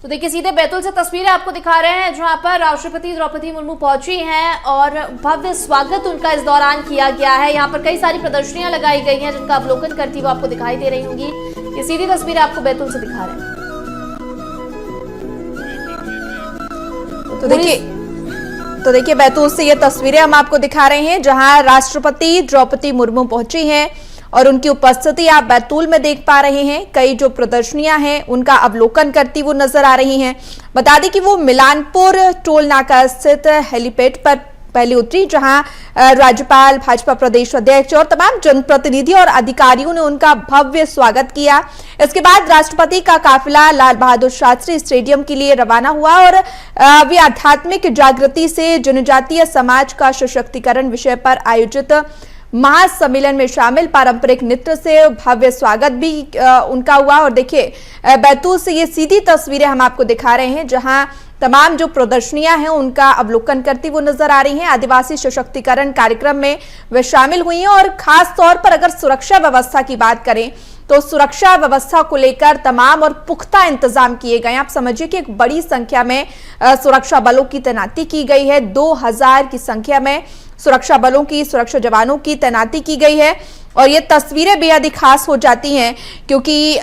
तो देखिए सीधे बैतूल से तस्वीरें आपको दिखा रहे हैं जहां पर राष्ट्रपति द्रौपदी मुर्मू पहुंची हैं और भव्य स्वागत उनका इस दौरान किया गया है। यहां पर कई सारी प्रदर्शनियां लगाई गई हैं जिनका अवलोकन करती हुए आपको दिखाई दे रही होंगी। ये सीधी तस्वीरें आपको बैतूल से दिखा रहे हैं। तो देखिए बैतूल से ये तस्वीरें हम आपको दिखा रहे हैं जहां राष्ट्रपति द्रौपदी मुर्मू पहुंची हैं और उनकी उपस्थिति आप बैतूल में देख पा रहे हैं। कई जो प्रदर्शनियां हैं उनका अवलोकन करती वो नजर आ रही हैं। बता दें कि वो मिलानपुर टोल नाका स्थित हेलीपैड पर पहले उतरी जहां राज्यपाल, भाजपा प्रदेश अध्यक्ष और तमाम जनप्रतिनिधि और अधिकारियों ने उनका भव्य स्वागत किया। इसके बाद राष्ट्रपति का काफिला लाल बहादुर शास्त्री स्टेडियम के लिए रवाना हुआ और वे आध्यात्मिक जागृति से जनजातीय समाज का सशक्तिकरण विषय पर आयोजित महासम्मेलन में शामिल पारंपरिक नृत्य से भव्य स्वागत भी उनका हुआ। और देखिए बैतूल से ये सीधी तस्वीरें हम आपको दिखा रहे हैं जहां तमाम जो प्रदर्शनियां हैं उनका अवलोकन करती वो नजर आ रही हैं। आदिवासी सशक्तिकरण कार्यक्रम में वे शामिल हुई हैं और खास तौर पर अगर सुरक्षा व्यवस्था की बात करें तो सुरक्षा व्यवस्था को लेकर तमाम और पुख्ता इंतजाम किए गए। आप समझिए कि एक बड़ी संख्या में सुरक्षा बलों की तैनाती की गई है। 2000 की संख्या में सुरक्षा बलों की, सुरक्षा जवानों की तैनाती की गई है। और ये तस्वीरें बेहद ही खास हो जाती हैं क्योंकि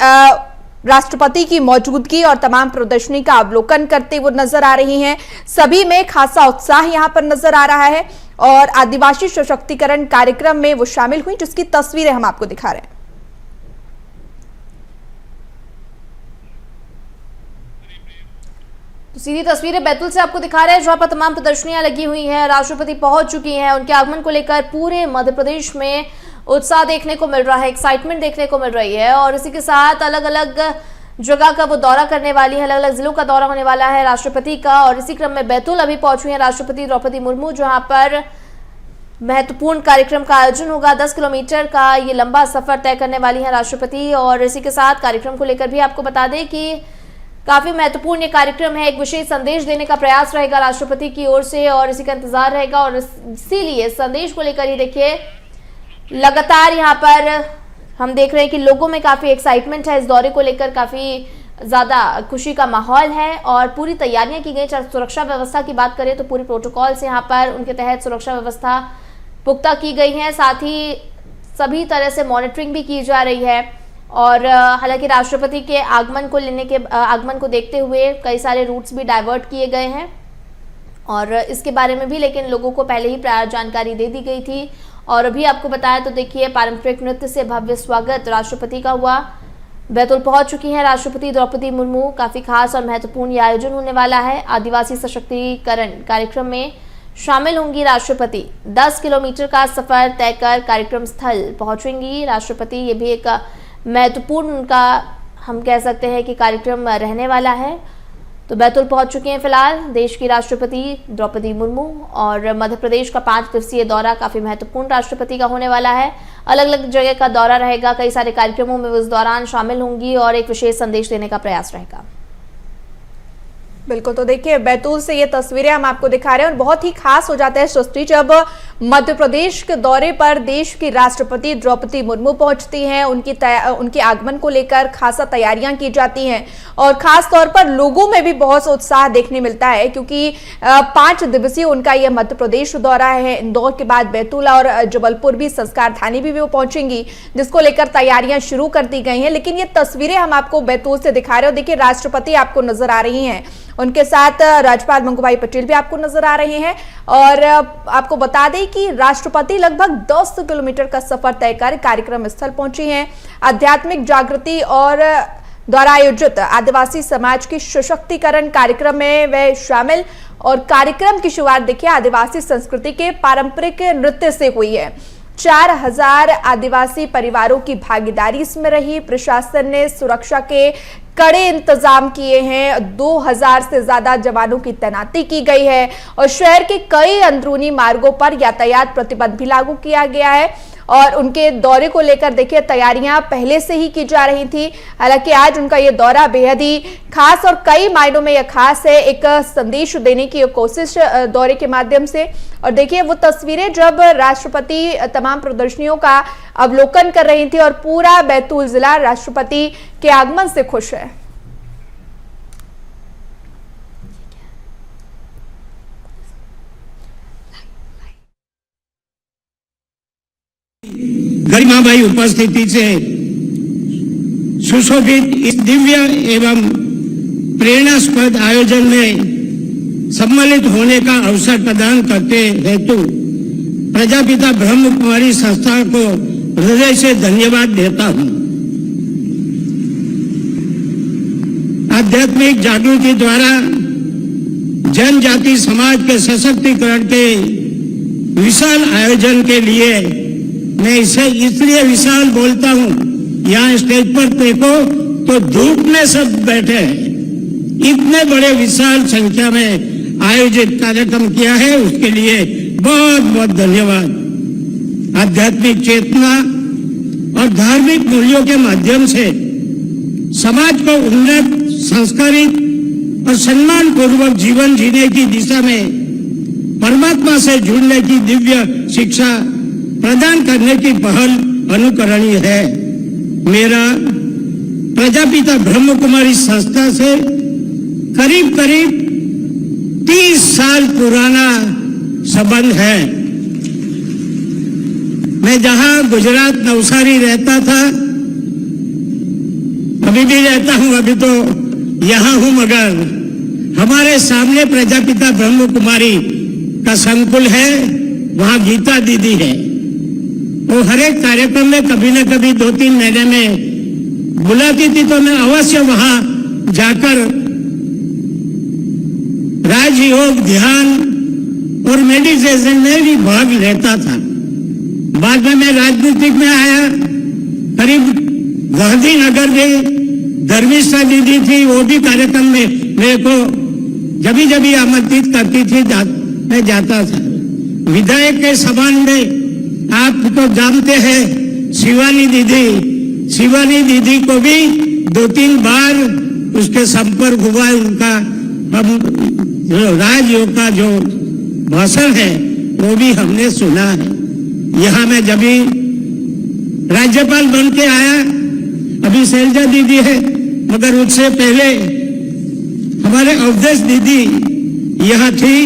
राष्ट्रपति की मौजूदगी और तमाम प्रदर्शनी का अवलोकन करते वो नजर आ रही हैं। सभी में खासा उत्साह यहां पर नजर आ रहा है और आदिवासी सशक्तिकरण कार्यक्रम में वो शामिल हुई जिसकी तस्वीरें हम आपको दिखा रहे हैं। तो सीधी तस्वीरें बैतूल से आपको दिखा रहे हैं जहां पर तमाम प्रदर्शनियां लगी हुई हैं। राष्ट्रपति पहुंच चुकी हैं। उनके आगमन को लेकर पूरे मध्य प्रदेश में उत्साह देखने को मिल रहा है, एक्साइटमेंट देखने को मिल रही है और इसी के साथ अलग अलग जगह का वो दौरा करने वाली है, अलग अलग जिलों का दौरा होने वाला है राष्ट्रपति का। और इसी क्रम में बैतूल अभी पहुंची है राष्ट्रपति द्रौपदी मुर्मू जहां पर महत्वपूर्ण कार्यक्रम का आयोजन होगा। 10 किलोमीटर का ये लंबा सफर तय करने वाली है राष्ट्रपति। और इसी के साथ कार्यक्रम को लेकर भी आपको बता दें कि काफी महत्वपूर्ण ये कार्यक्रम है। एक विशेष संदेश देने का प्रयास रहेगा राष्ट्रपति की ओर से और इसी का इंतजार रहेगा और इसीलिए संदेश को लेकर ही देखिए लगातार यहाँ पर हम देख रहे हैं कि लोगों में काफी एक्साइटमेंट है। इस दौरे को लेकर काफी ज्यादा खुशी का माहौल है और पूरी तैयारियां की गई। सुरक्षा व्यवस्था की बात करें तो पूरी प्रोटोकॉल से यहाँ पर उनके तहत सुरक्षा व्यवस्था पुख्ता की गई है। साथ ही सभी तरह से मॉनिटरिंग भी की जा रही है और हालांकि राष्ट्रपति के आगमन को देखते हुए कई सारे रूट्स भी डाइवर्ट किए गए हैं और इसके बारे में भी लेकिन लोगों को पहले ही जानकारी दे दी गई थी। और अभी आपको बताया तो देखिए पारंपरिक नृत्य से भव्य स्वागत राष्ट्रपति का हुआ। बैतूल पहुंच चुकी हैं राष्ट्रपति द्रौपदी मुर्मू। काफी खास और महत्वपूर्ण ये आयोजन होने वाला है। आदिवासी सशक्तिकरण कार्यक्रम में शामिल होंगी राष्ट्रपति। 10 किलोमीटर का सफर तय कर कार्यक्रम स्थल पहुंचेंगी राष्ट्रपति। ये भी एक महत्वपूर्ण उनका हम कह सकते हैं कि कार्यक्रम रहने वाला है। तो बैतूल पहुंच चुके हैं फिलहाल देश की राष्ट्रपति द्रौपदी मुर्मू और मध्य प्रदेश का 5 दिवसीय दौरा काफी महत्वपूर्ण राष्ट्रपति का होने वाला है। अलग अलग जगह का दौरा रहेगा, कई सारे कार्यक्रमों में उस दौरान शामिल होंगी और एक विशेष संदेश देने का प्रयास रहेगा। बिल्कुल, तो देखिए बैतूल से ये तस्वीरें हम आपको दिखा रहे हैं और बहुत ही खास हो जाता है सृष्टि जब मध्य प्रदेश के दौरे पर देश की राष्ट्रपति द्रौपदी मुर्मू पहुंचती हैं। उनके आगमन को लेकर खासा तैयारियां की जाती हैं और खास तौर पर लोगों में भी बहुत उत्साह देखने मिलता है क्योंकि 5 दिवसीय उनका यह मध्य प्रदेश दौरा है। इंदौर के बाद बैतूल और जबलपुर भी, संस्कार थाने भी वो पहुंचेंगी जिसको लेकर तैयारियां शुरू कर दी गई हैं। लेकिन ये तस्वीरें हम आपको बैतूल से दिखा रहे हो। देखिए राष्ट्रपति आपको नजर आ रही हैं, उनके साथ राज्यपाल मंगूभाई पटेल भी आपको नजर आ रहे हैं। और आपको बता दें कि राष्ट्रपति लगभग 10 किलोमीटर का सफर तय कर कार्यक्रम स्थल पहुंची हैं। आध्यात्मिक जागृति और द्वारा आयोजित आदिवासी समाज की सशक्तिकरण कार्यक्रम में वे शामिल और कार्यक्रम की शुरुआत देखिए आदिवासी संस्कृति के पारंपरिक नृत्य से हुई है। 4000 आदिवासी परिवारों की भागीदारी इसमें रही। प्रशासन ने सुरक्षा के कड़े इंतजाम किए हैं। 2000 से ज्यादा जवानों की तैनाती की गई है और शहर के कई अंदरूनी मार्गों पर यातायात प्रतिबंध भी लागू किया गया है। और उनके दौरे को लेकर देखिए तैयारियां पहले से ही की जा रही थी। हालांकि आज उनका ये दौरा बेहद ही खास और कई मायनों में यह खास है, एक संदेश देने की कोशिश दौरे के माध्यम से। और देखिए वो तस्वीरें जब राष्ट्रपति तमाम प्रदर्शनियों का अवलोकन कर रही थी और पूरा बैतूल जिला राष्ट्रपति के आगमन से खुश है। उपस्थिति से सुशोभित इस दिव्य एवं प्रेरणास्पद आयोजन में सम्मिलित होने का अवसर प्रदान करते हेतु प्रजापिता ब्रह्म कुमारी संस्था को हृदय से धन्यवाद देता हूं। आध्यात्मिक जागृति द्वारा जनजाति समाज के सशक्तिकरण के विशाल आयोजन के लिए मैं इसे इसलिए विशाल बोलता हूं, यहाँ स्टेज पर देखो तो धूप में सब बैठे हैं। इतने बड़े विशाल संख्या में आयोजित कार्यक्रम किया है, उसके लिए बहुत बहुत धन्यवाद। आध्यात्मिक चेतना और धार्मिक मूल्यों के माध्यम से समाज को उन्नत, संस्कारित और सम्मान पूर्वक जीवन जीने की दिशा में परमात्मा से जुड़ने की दिव्य शिक्षा प्रदान करने की पहल अनुकरणीय है। मेरा प्रजापिता ब्रह्म कुमारी संस्था से करीब करीब 30 साल पुराना संबंध है। मैं जहां गुजरात नवसारी रहता था, अभी भी रहता हूं, अभी तो यहां हूं, मगर हमारे सामने प्रजापिता ब्रह्म कुमारी का संकुल है, वहां गीता दीदी है। वो हर एक कार्यक्रम में कभी न कभी 2-3 महीने में बुलाती थी, तो मैं अवश्य वहां जाकर राजयोग, ध्यान और मेडिटेशन में भी भाग लेता था। बाद में मैं राजनीतिक में आया, करीब गांधीनगर में धर्मिष्ठा दीदी थी, वो भी कार्यक्रम में मेरे को जब आमंत्रित करती थी, मैं जाता था। विधायक के समान में आप तो जानते हैं शिवानी दीदी को भी 2-3 बार उसके संपर्क हुआ। उनका जो राजयोग का जो भाषण है वो भी हमने सुना है। यहाँ मैं जब भी राज्यपाल बन के आया, अभी शैलजा दीदी है, मगर उससे पहले हमारे अवधेश दीदी यहाँ थी,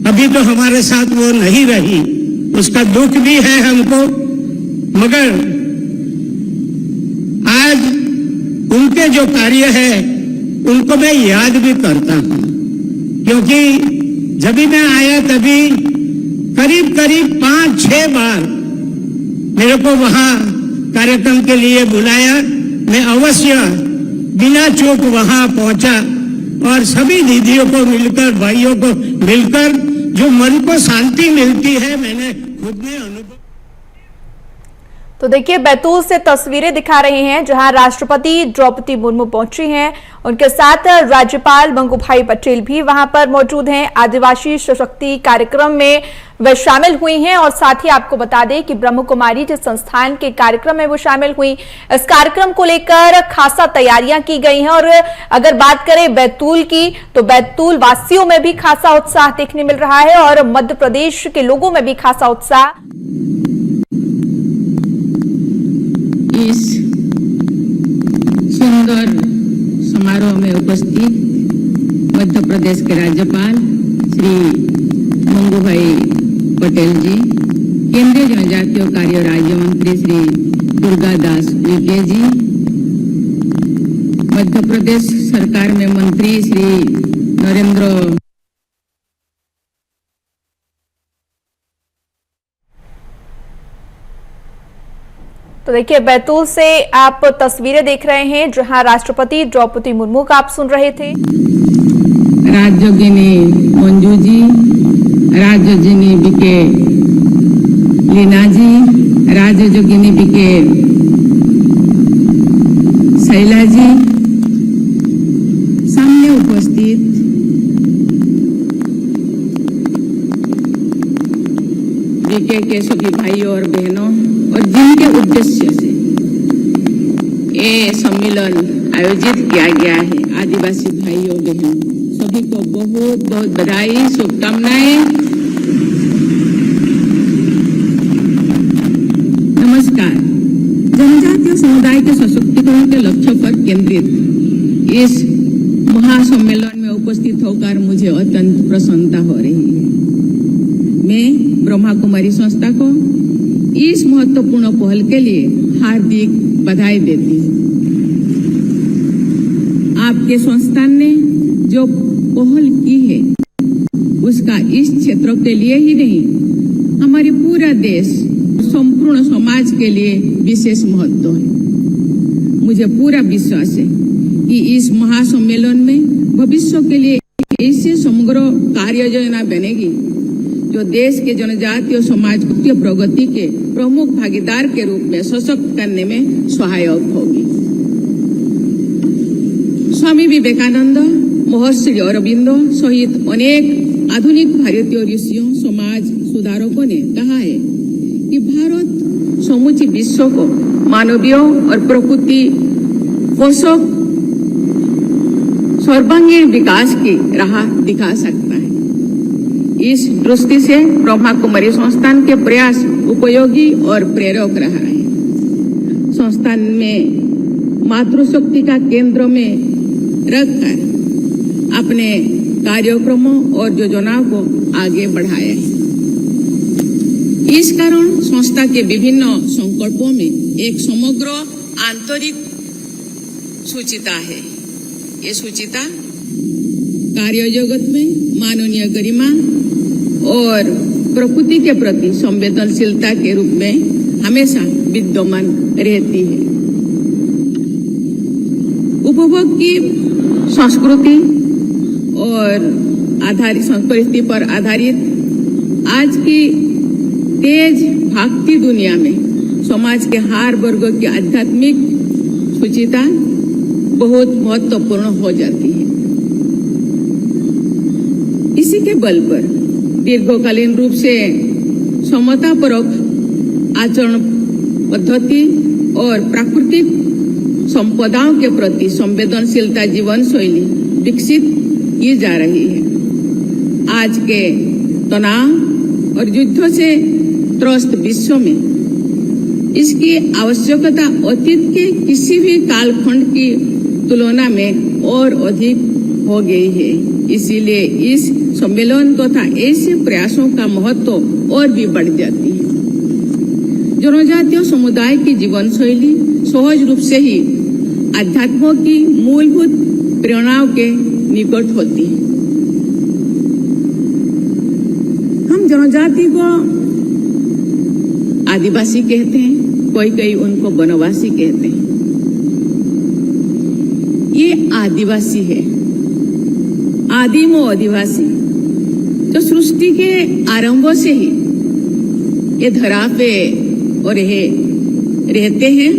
अभी तो हमारे साथ वो नहीं रही, उसका दुख भी है हमको, मगर आज उनके जो कार्य है उनको मैं याद भी करता हूं, क्योंकि जब भी मैं आया तभी करीब 5-6 बार मेरे को वहां कार्यक्रम के लिए बुलाया। मैं अवश्य बिना चूक वहां पहुंचा और सभी दीदियों को मिलकर, भाइयों को मिलकर जो मन को शांति मिलती है, मैंने खुद में अनुभव। तो देखिए, बैतूल से तस्वीरें दिखा रहे हैं जहां राष्ट्रपति द्रौपदी मुर्मू पहुंची हैं, उनके साथ राज्यपाल मंगूभाई पटेल भी वहां पर मौजूद हैं। आदिवासी सशक्ति कार्यक्रम में वे शामिल हुई हैं और साथ ही आपको बता दें कि ब्रह्म कुमारी जिस संस्थान के कार्यक्रम में वो शामिल हुई, इस कार्यक्रम को लेकर खासा तैयारियां की गई हैं। और अगर बात करें बैतूल की, तो बैतूल वासियों में भी खासा उत्साह देखने मिल रहा है और मध्य प्रदेश के लोगों में भी खासा उत्साह। इस सुंदर समारोह में उपस्थित मध्य प्रदेश के राज्यपाल श्री मंगूभाई पटेल जी, केंद्रीय जनजातीय कार्य राज्य मंत्री श्री दुर्गादास उइके जी, मध्य प्रदेश सरकार में मंत्री श्री नरेंद्र। तो देखिए, बैतूल से आप तस्वीरें देख रहे हैं जहां राष्ट्रपति द्रौपदी मुर्मू का आप सुन रहे थे। राजयोगिनी मंजू जी, राजयोगिनी बीके लीना जी, राजयोगिनी बीके शैला जी, सामने उपस्थित बीके के सभी भाइयों और बहनों, और जिनके उद्देश्य से ये सम्मेलन आयोजित किया गया है, आदिवासी भाइयों बहनों सभी को बहुत बहुत बधाई, शुभकामनाएं। नमस्कार। जनजातीय समुदाय के सशक्तिकरण के लक्ष्य पर केंद्रित इस महासम्मेलन में उपस्थित होकर मुझे अत्यंत प्रसन्नता हो रही है। मैं ब्रह्मा कुमारी संस्था को इस महत्वपूर्ण पहल के लिए हार्दिक बधाई देती हूँ। आपके संस्थान ने जो पहल की है उसका इस क्षेत्र के लिए ही नहीं, हमारे पूरा देश, संपूर्ण समाज के लिए विशेष महत्व है। मुझे पूरा विश्वास है कि इस महासम्मेलन में भविष्य के लिए ऐसे समग्र कार्य योजना बनेगी जो देश के जनजातीय समाज की प्रगति के प्रमुख भागीदार के रूप में सशक्त करने में सहायक होगी। स्वामी विवेकानंद, महर्षि अरविंदो सहित अनेक आधुनिक भारतीय ऋषियों, समाज सुधारकों ने कहा है कि भारत समूचे विश्व को मानवीय और प्रकृति पोषक सर्वांगीण विकास की राह दिखा सकता है। इस दृष्टि से ब्रह्मा कुमारी संस्थान के प्रयास उपयोगी और प्रेरक रहा है। संस्थान में मातृशक्ति का केंद्र में रखकर अपने कार्यक्रमों और योजनाओं को आगे बढ़ाया है। इस कारण संस्था के विभिन्न संकल्पों में एक समग्र आंतरिक सूचिता है। ये सूचिता कार्य जगत में मानवीय गरिमा और प्रकृति के प्रति संवेदनशीलता के रूप में हमेशा विद्यमान रहती है। उपभोग की संस्कृति और परिस्थिति पर आधारित आज की तेज भागती दुनिया में समाज के हर वर्ग की आध्यात्मिक सुचिता बहुत महत्वपूर्ण हो जाती है। इसी के बल पर दीर्घकालीन रूप से समतापरक आचरण पद्धति और प्राकृतिक संपदाओं के प्रति संवेदनशीलता जीवन शैली विकसित की जा रही है। आज के तनाव और युद्ध से त्रस्त विश्व में इसकी आवश्यकता अतीत के किसी भी कालखंड की तुलना में और अधिक हो गई है। इसीलिए इस सम्मेलन तथा ऐसे प्रयासों का महत्व और भी बढ़ जाती है। जनजातीय समुदाय की जीवन शैली सहज रूप से ही अध्यात्म की मूलभूत प्रेरणाओं के निकट होती है। हम जनजाति को आदिवासी कहते हैं, कोई उनको वनवासी कहते हैं। ये आदिवासी है, आदिम आदिवासी जो सृष्टि के आरंभ से ही ये धरा पे और रहते हैं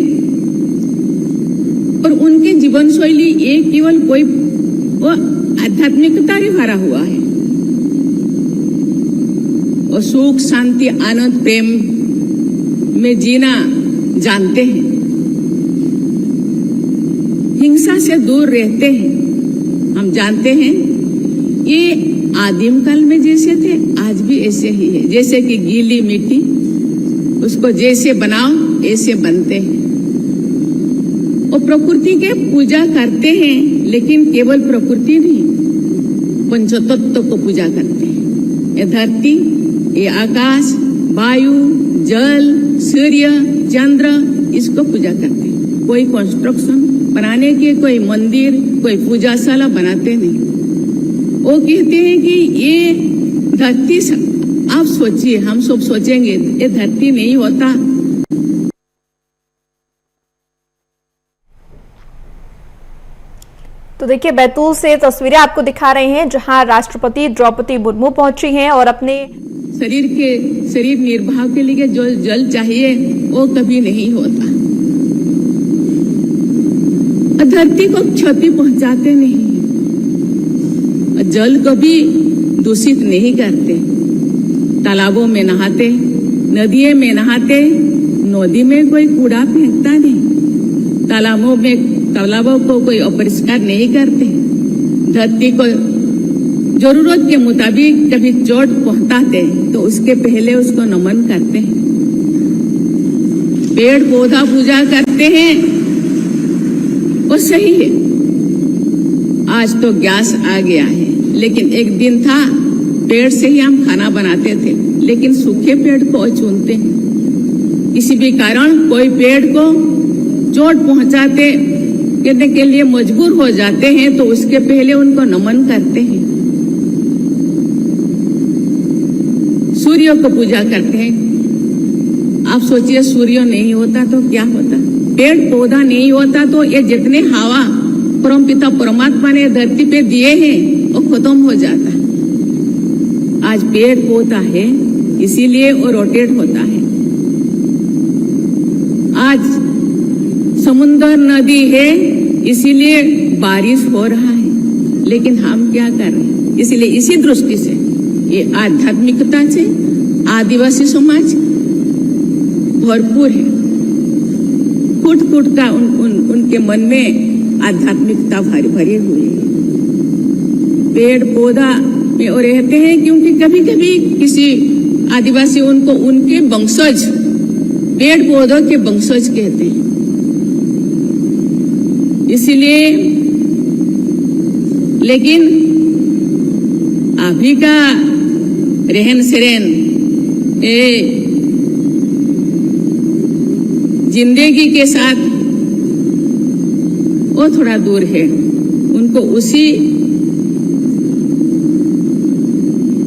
और उनके जीवन शैली ये केवल कोई वो आध्यात्मिकता से भरा हुआ है और सुख शांति आनंद प्रेम में जीना जानते हैं, हिंसा से दूर रहते हैं। हम जानते हैं ये आदिम काल में जैसे थे आज भी ऐसे ही है। जैसे कि गीली मिट्टी उसको जैसे बनाओ ऐसे बनते हैं और प्रकृति के पूजा करते हैं, लेकिन केवल प्रकृति नहीं पंचतत्व को पूजा करते हैं। ये धरती, ये आकाश, वायु, जल, सूर्य, चंद्र, इसको पूजा करते हैं। कोई कंस्ट्रक्शन बनाने के, कोई मंदिर, कोई पूजाशाला बनाते नहीं। वो कहते हैं कि ये धरती, आप सोचिए, हम सब सोचेंगे ये धरती नहीं होता। तो देखिए बैतूल से तस्वीरें आपको दिखा रहे हैं जहां राष्ट्रपति द्रौपदी मुर्मू पहुंची हैं और अपने शरीर निर्वाह के लिए जो जल चाहिए वो कभी नहीं होता। धरती को क्षति पहुंचाते नहीं, जल को भी दूषित नहीं करते। तालाबों में नहाते, नदियों में नहाते, नदी में कोई कूड़ा फेंकता नहीं, तालाबों को कोई अपरिष्कार नहीं करते। धरती को जरूरत के मुताबिक कभी चोट पहुंचाते तो उसके पहले उसको नमन करते हैं। पेड़ पौधा पूजा करते हैं, वो सही है। आज तो गैस आ गया है, लेकिन एक दिन था पेड़ से ही हम खाना बनाते थे, लेकिन सूखे पेड़ को चुनते हैं। किसी भी कारण कोई पेड़ को चोट पहुंचाते करने के लिए मजबूर हो जाते हैं तो उसके पहले उनको नमन करते हैं, सूर्य को पूजा करते हैं। आप सोचिए सूर्य नहीं होता तो क्या होता, पेड़ पौधा नहीं होता तो ये जितने हवा परमपिता परमात्मा ने धरती पे दिए हैं वो खत्म हो जाता। आज पेड़ पौधा है इसीलिए वो रोटेट होता है। आज समुद्र नदी है इसीलिए बारिश हो रहा है, लेकिन हम क्या कर रहे हैं? इसलिए इसी दृष्टि से ये आध्यात्मिकता से आदिवासी समाज भरपूर है। फुट का उनके मन में आध्यात्मिकता भरी हुई है। पेड़ पौधा में वो रहते हैं क्योंकि कभी कभी किसी आदिवासी उनको उनके वंशज, पेड़ पौधों के वंशज कहते हैं। इसलिए लेकिन अभी का रहन सहन जिंदगी के साथ वो थोड़ा दूर है। उनको उसी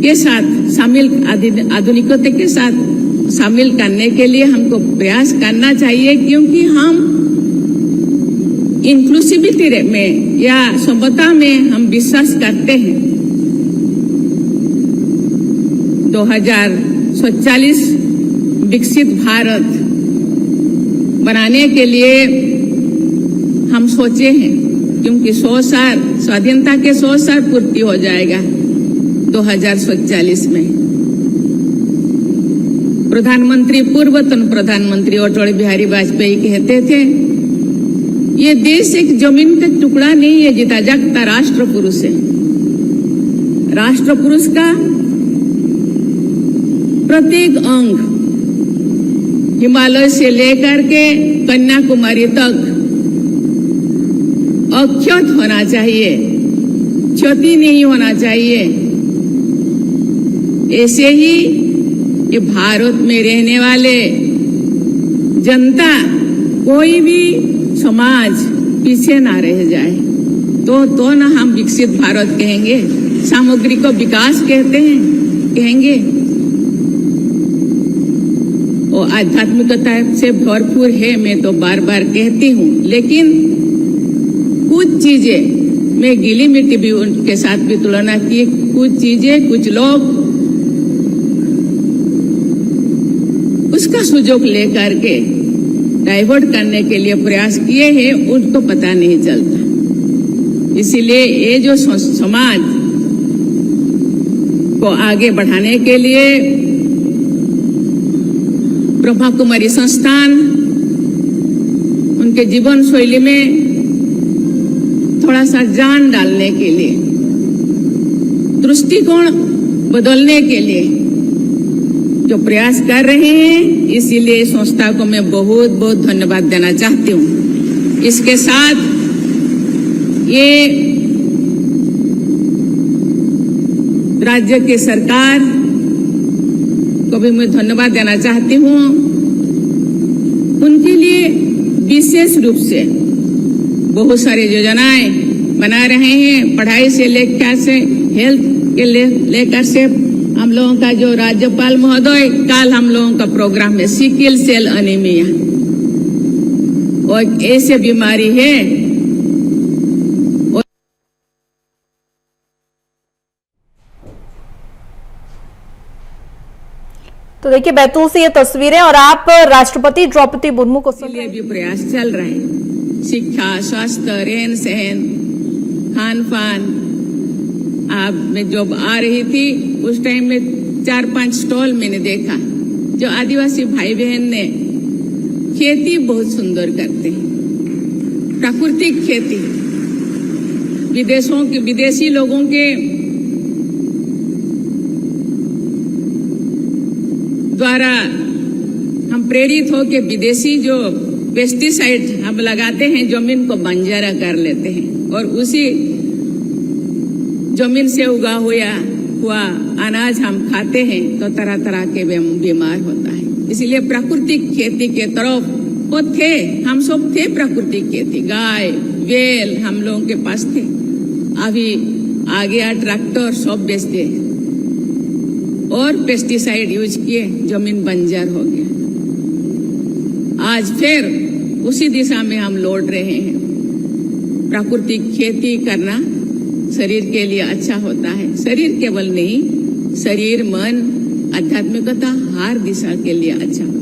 के साथ शामिल, आधुनिकता के साथ शामिल करने के लिए हमको प्रयास करना चाहिए, क्योंकि हम इंक्लूसिविटी में या समता में हम विश्वास करते हैं। 2047 विकसित भारत बनाने के लिए हम सोचे हैं, क्योंकि 100 साल स्वाधीनता के 100 साल पूर्ति हो जाएगा 2047 में। प्रधानमंत्री, पूर्वतन प्रधानमंत्री अटल बिहारी वाजपेयी कहते थे, ये देश एक जमीन का टुकड़ा नहीं है, जीता जागता राष्ट्र पुरुष है। राष्ट्र पुरुष का प्रत्येक अंग हिमालय से लेकर के कन्याकुमारी तक अक्षत होना चाहिए, क्षति नहीं होना चाहिए। ऐसे ही ये भारत में रहने वाले जनता, कोई भी समाज पीछे ना रह जाए, तो ना हम विकसित भारत कहेंगे, सामग्रिक विकास कहेंगे। और आध्यात्मिकता से भरपूर है, मैं तो बार बार कहती हूँ, लेकिन कुछ चीजें मैं गीली मिट्टी भी उनके साथ भी तुलना की, कुछ चीजें कुछ लोग उसका सुजोग लेकर के डाइवर्ट करने के लिए प्रयास किए हैं, उनको पता नहीं चलता। इसीलिए ये जो समाज को आगे बढ़ाने के लिए ब्रह्मा कुमारी संस्थान उनके जीवन शैली में थोड़ा सा जान डालने के लिए, दृष्टिकोण बदलने के लिए जो प्रयास कर रहे हैं, इसीलिए संस्था को मैं बहुत बहुत धन्यवाद देना चाहती हूँ। इसके साथ ये राज्य की सरकार को भी मैं धन्यवाद देना चाहती हूँ। उनके लिए विशेष रूप से बहुत सारी योजनाएं बना रहे हैं, पढ़ाई से लेकर से हेल्थ के लेकर से। हम लोगों का जो राज्यपाल महोदय, कल हम लोगों का प्रोग्राम है सिकल सेल एनीमिया, और ऐसे बीमारी है। तो देखिए बैतूल से ये तस्वीरें, और आप राष्ट्रपति द्रौपदी मुर्मू को सुन लिए भी प्रयास चल रहे हैं। शिक्षा, स्वास्थ्य, रहन सहन, खान पान। आप मैं जब आ रही थी उस टाइम में 4-5 स्टॉल मैंने देखा, जो आदिवासी भाई बहन ने खेती बहुत सुंदर करते हैं, प्राकृतिक खेती। विदेशी लोगों के द्वारा हम प्रेरित हो के विदेशी जो पेस्टिसाइड हम लगाते हैं, जमीन को बंजर कर लेते हैं, और उसी जमीन से हुआ अनाज हम खाते हैं तो तरह तरह के बीमार होता है। इसलिए प्राकृतिक खेती के तरफ वो थे, हम सब थे प्राकृतिक खेती, गाय बैल हम लोगों के पास थे। अभी आ गया ट्रैक्टर, सब बेचते और पेस्टिसाइड यूज किए, जमीन बंजर हो गया। आज फिर उसी दिशा में हम लौट रहे हैं। प्राकृतिक खेती करना शरीर के लिए अच्छा होता है, शरीर केवल नहीं, शरीर मन आध्यात्मिकता हर दिशा के लिए अच्छा होता है।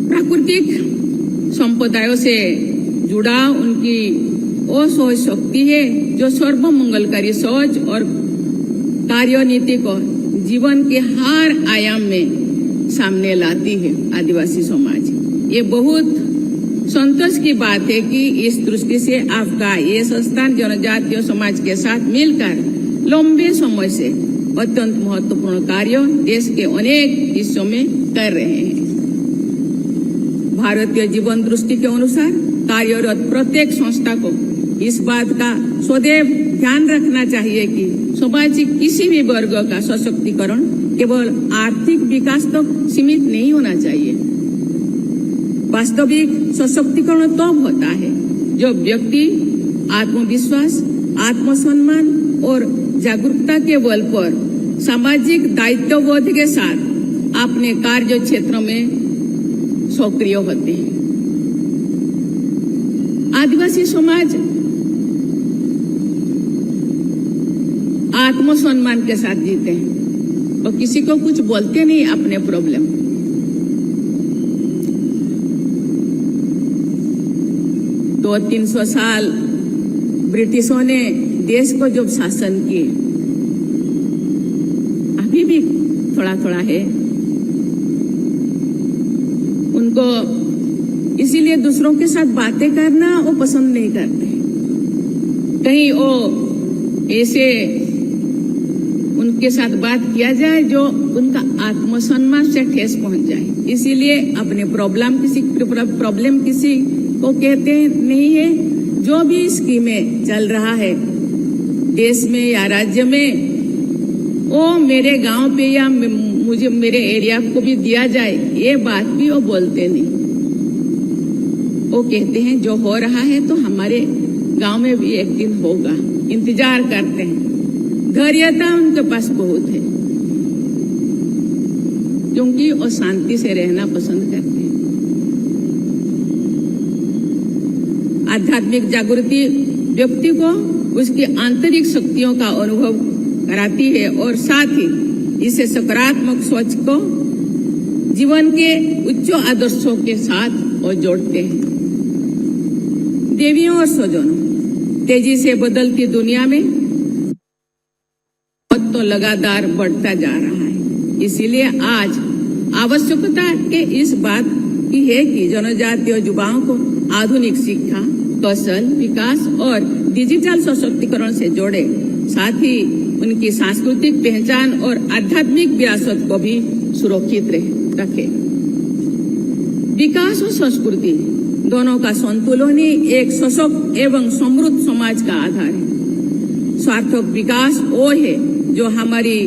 प्राकृतिक संप्रदायों से जुड़ा उनकी वो सोच शक्ति है जो सर्वमंगलकारी सोच और कार्यनीति को जीवन के हर आयाम में सामने लाती है आदिवासी समाज। ये बहुत संतोष की बात है कि इस दृष्टि से आपका ये संस्थान जनजातीय समाज के साथ मिलकर लंबे समय से अत्यंत महत्वपूर्ण कार्य देश के अनेक हिस्सों में कर रहे हैं। भारतीय जीवन दृष्टि के अनुसार कार्यरत प्रत्येक संस्था को इस बात का सदैव ध्यान रखना चाहिए कि समाज के किसी भी वर्ग का सशक्तिकरण केवल आर्थिक विकास तक सीमित नहीं होना चाहिए। वास्तविक सशक्तिकरण तब होता है जब व्यक्ति आत्मविश्वास, आत्मसम्मान और जागरूकता के बल पर सामाजिक दायित्वबोध के साथ अपने कार्य क्षेत्र में सक्रिय होते हैं। आदिवासी समाज आत्मसम्मान के साथ जीते हैं और किसी को कुछ बोलते नहीं अपने प्रॉब्लम। 200-300 साल ब्रिटिशों ने देश को जब शासन किए, अभी भी थोड़ा थोड़ा है, उनको इसीलिए दूसरों के साथ बातें करना वो पसंद नहीं करते। कहीं वो ऐसे उनके साथ बात किया जाए जो उनका आत्मसम्मान से ठेस पहुंच जाए, इसीलिए अपने प्रॉब्लम किसी को कहते नहीं है। जो भी स्कीमें चल रहा है देश में या राज्य में, वो मेरे गांव पे या मुझे मेरे एरिया को भी दिया जाए, ये बात भी वो बोलते नहीं। वो कहते हैं जो हो रहा है तो हमारे गांव में भी एक दिन होगा, इंतजार करते हैं। धैर्यता उनके पास बहुत है क्योंकि वो शांति से रहना पसंद करते हैं। आध्यात्मिक जागृति व्यक्ति को उसकी आंतरिक शक्तियों का अनुभव कराती है और साथ ही इसे सकारात्मक सोच को जीवन के उच्च आदर्शों के साथ और जोड़ते हैं। देवियों और स्वजनों, तेजी से बदलती दुनिया में तो लगातार बढ़ता जा रहा है। इसीलिए आज आवश्यकता के इस बात की है कि जनजातीय युवाओं को आधुनिक शिक्षा, कौशल विकास और डिजिटल सशक्तिकरण से जोड़े, साथ ही उनकी सांस्कृतिक पहचान और आध्यात्मिक विरासत को भी सुरक्षित रखे। विकास और संस्कृति दोनों का संतुलन ही एक सशक्त एवं समृद्ध समाज का आधार है। सार्थक विकास वो है जो हमारी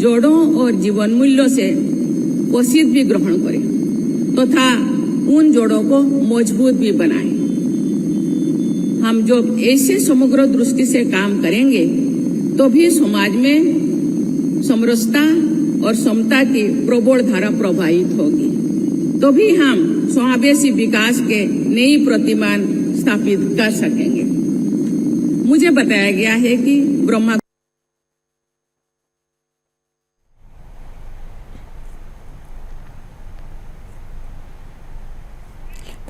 जोड़ों और जीवन मूल्यों से पोषित भी ग्रहण करे तथा उन जोड़ों को मजबूत भी बनाए। हम जब ऐसे समग्र दृष्टि से काम करेंगे तो भी समाज में समरसता और समता की प्रबल धारा प्रवाहित होगी, तो भी हम समावेशी विकास के नई प्रतिमान स्थापित कर सकेंगे। मुझे बताया गया है कि ब्रह्मा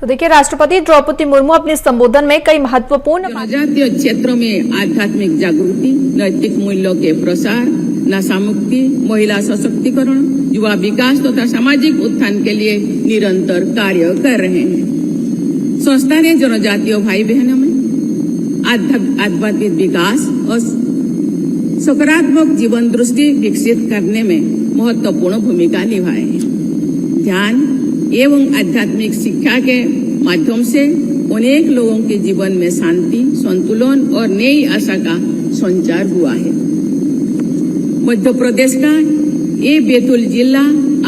तो देखिए, राष्ट्रपति द्रौपदी मुर्मू अपने संबोधन में कई महत्वपूर्ण जनजातीय क्षेत्रों में आध्यात्मिक जागृति, नैतिक मूल्यों के प्रसार, नशा मुक्ति, महिला सशक्तिकरण, युवा विकास तथा सामाजिक उत्थान के लिए निरंतर कार्य कर रहे हैं। संस्था ने जनजातीय भाई बहनों में आध्यात्मिक विकास और सकारात्मक जीवन दृष्टि विकसित करने में महत्वपूर्ण भूमिका निभाई है। ध्यान एवं आध्यात्मिक शिक्षा के माध्यम से अनेक लोगों के जीवन में शांति, संतुलन और नई आशा का संचार हुआ है। मध्य प्रदेश का ये बैतूल जिला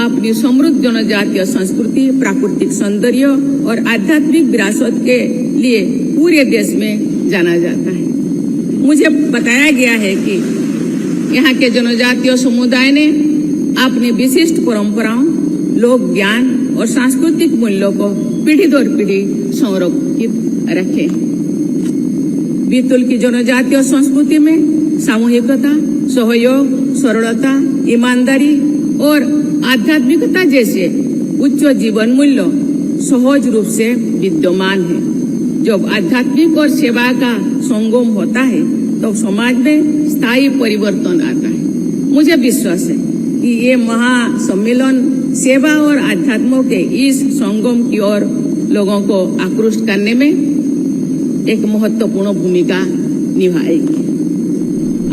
अपनी समृद्ध जनजातीय संस्कृति, प्राकृतिक सौंदर्य और आध्यात्मिक विरासत के लिए पूरे देश में जाना जाता है। मुझे बताया गया है कि यहाँ के जनजातीय समुदाय ने अपनी विशिष्ट परंपराओं, लोक ज्ञान और सांस्कृतिक मूल्यों को पीढ़ी दर पीढ़ी संरक्षित रखे। बैतूल की जनजातीय संस्कृति में सामूहिकता, सहयोग, सरलता, ईमानदारी और आध्यात्मिकता जैसे उच्च जीवन मूल्य सहज रूप से विद्यमान है। जब आध्यात्मिक और सेवा का संगम होता है तो समाज में स्थायी परिवर्तन आता है। मुझे विश्वास है कि ये महासम्मेलन सेवा और आध्यात्म के इस संगम की ओर लोगों को आकृष्ट करने में एक महत्वपूर्ण भूमिका निभाएगी।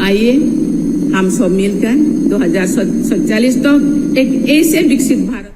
आइए हम सब मिलकर 2047 तक एक ऐसे विकसित भारत